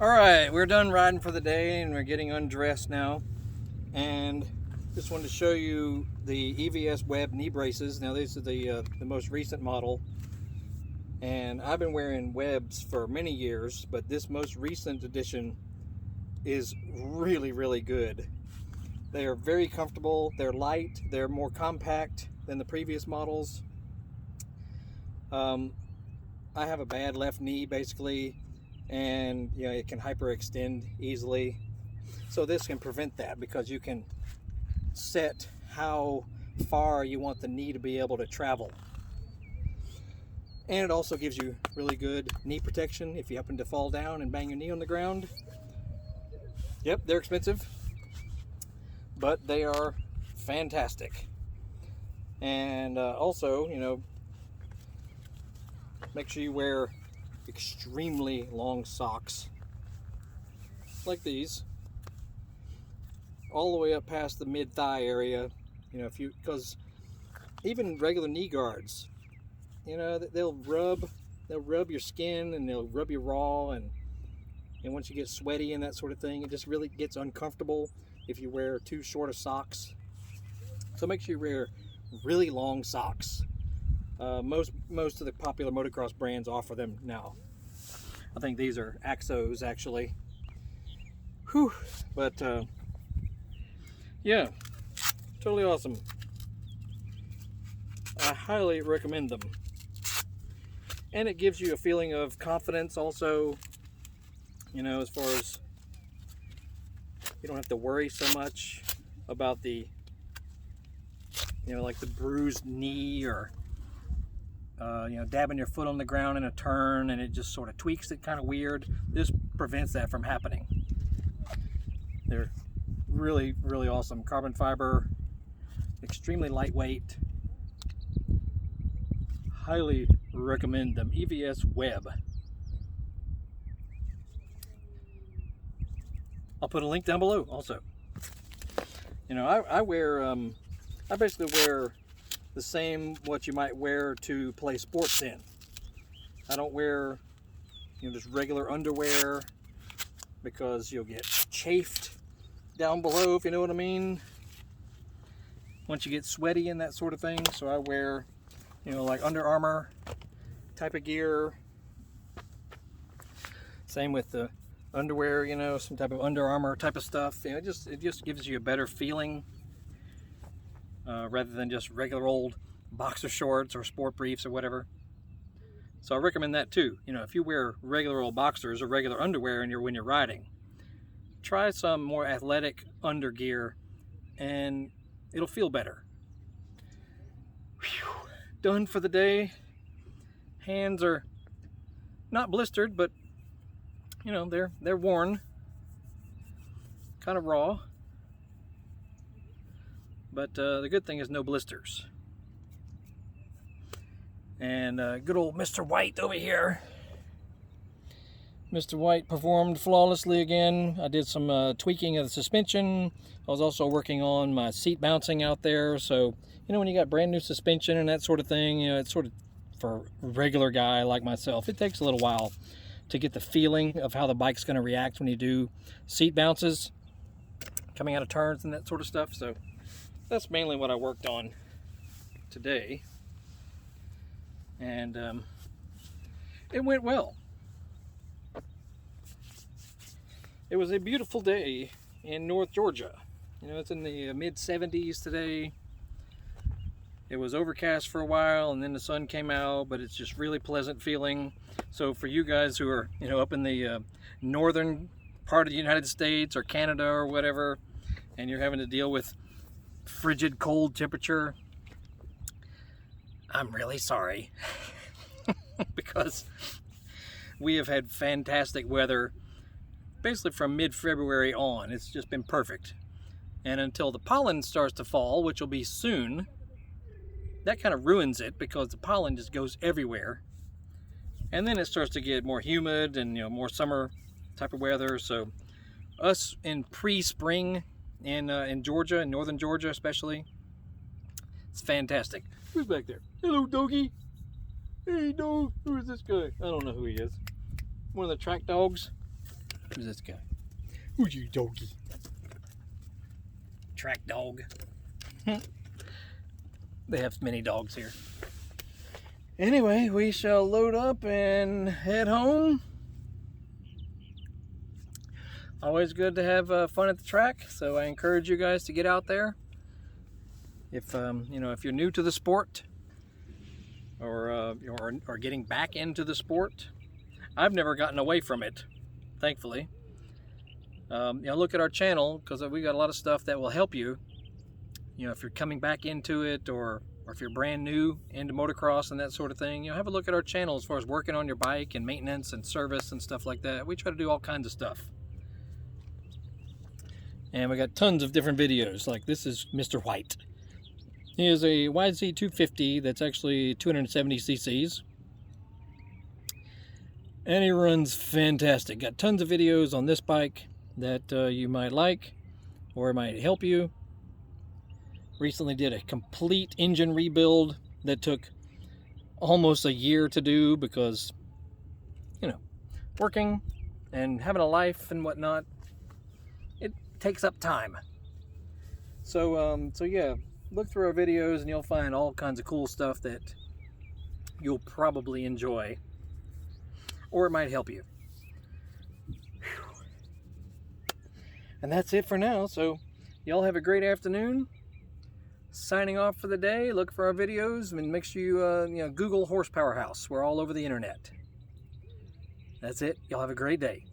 Alright, we're done riding for the day and we're getting undressed now. And just wanted to show you the EVS Web Kneebraces. Now these are the most recent model. And I've been wearing Webs for many years, but this most recent edition is really, really good. They are very comfortable, they're light, they're more compact than the previous models. I have a bad left knee basically, and it can hyperextend easily. So this can prevent that because you can set how far you want the knee to be able to travel. And it also gives you really good knee protection if you happen to fall down and bang your knee on the ground. Yep, they're expensive, but they are fantastic. And also, make sure you wear extremely long socks like these all the way up past the mid-thigh area, because even regular knee guards, they'll rub your skin and they'll rub you raw, and once you get sweaty and that sort of thing, it just really gets uncomfortable if you wear too short of socks. So make sure you wear really long socks. Most of the popular motocross brands offer them now. I think these are Axos actually. Whew. But yeah, totally awesome. I highly recommend them. And it gives you a feeling of confidence also, as far as you don't have to worry so much about the, like the bruised knee or dabbing your foot on the ground in a turn and it just sort of tweaks it kind of weird. This prevents that from happening. They're really, really awesome. Carbon fiber, extremely lightweight. Highly recommend them. EVS Web. I'll put a link down below also. I basically wear the same what you might wear to play sports in. I don't wear just regular underwear because you'll get chafed down below, if you know what I mean, once you get sweaty and that sort of thing. So I wear like Under Armour type of gear. Same with the underwear, some type of Under Armour type of stuff. It just gives you a better feeling rather than just regular old boxer shorts or sport briefs or whatever. So I recommend that too. If you wear regular old boxers or regular underwear when you're riding, try some more athletic undergear and it'll feel better. Whew. Done for the day. Hands are not blistered, but they're worn, kind of raw. But the good thing is no blisters. And good old Mr. White over here. Mr. White performed flawlessly again. I did some tweaking of the suspension. I was also working on my seat bouncing out there. So, when you got brand new suspension and that sort of thing, it's sort of for a regular guy like myself, it takes a little while to get the feeling of how the bike's going to react when you do seat bounces, coming out of turns and that sort of stuff. So that's mainly what I worked on today. And it went well. It was a beautiful day in North Georgia. It's in the mid-70s today. It was overcast for a while and then the sun came out, but it's just really pleasant feeling. So for you guys who are, up in the northern part of the United States or Canada or whatever, and you're having to deal with frigid cold temperature, I'm really sorry. Because we have had fantastic weather basically from mid-February on. It's just been perfect. And until the pollen starts to fall, which will be soon, that kind of ruins it because the pollen just goes everywhere. And then it starts to get more humid and more summer type of weather. So us in pre-spring in Georgia, in northern Georgia especially, it's fantastic. Who's back there? Hello, doggy. Hey, dog. Who is this guy? I don't know who he is. One of the track dogs. Who's this guy? Who's you, doggy? Track dog. They have many dogs here. Anyway, we shall load up and head home. Always good to have fun at the track, so I encourage you guys to get out there. If you know, if you're new to the sport, or getting back into the sport, I've never gotten away from it, thankfully. You know, look at our channel, because we got a lot of stuff that will help you. You know, if you're coming back into it, or if you're brand new into motocross and that sort of thing, you know, have a look at our channel as far as working on your bike and maintenance and service and stuff like that. We try to do all kinds of stuff. And we got tons of different videos. Like this is Mr. White. He is a YZ250 that's actually 270 cc's. And he runs fantastic. Got tons of videos on this bike that you might like or might help you. Recently did a complete engine rebuild that took almost a year to do because, you know, working and having a life and whatnot, it takes up time. So yeah, look through our videos and you'll find all kinds of cool stuff that you'll probably enjoy, or it might help you. Whew. And that's it for now. So y'all have a great afternoon. Signing off for the day. Look for our videos and make sure you, you know, Google Horsepower House. We're all over the internet. That's it. Y'all have a great day.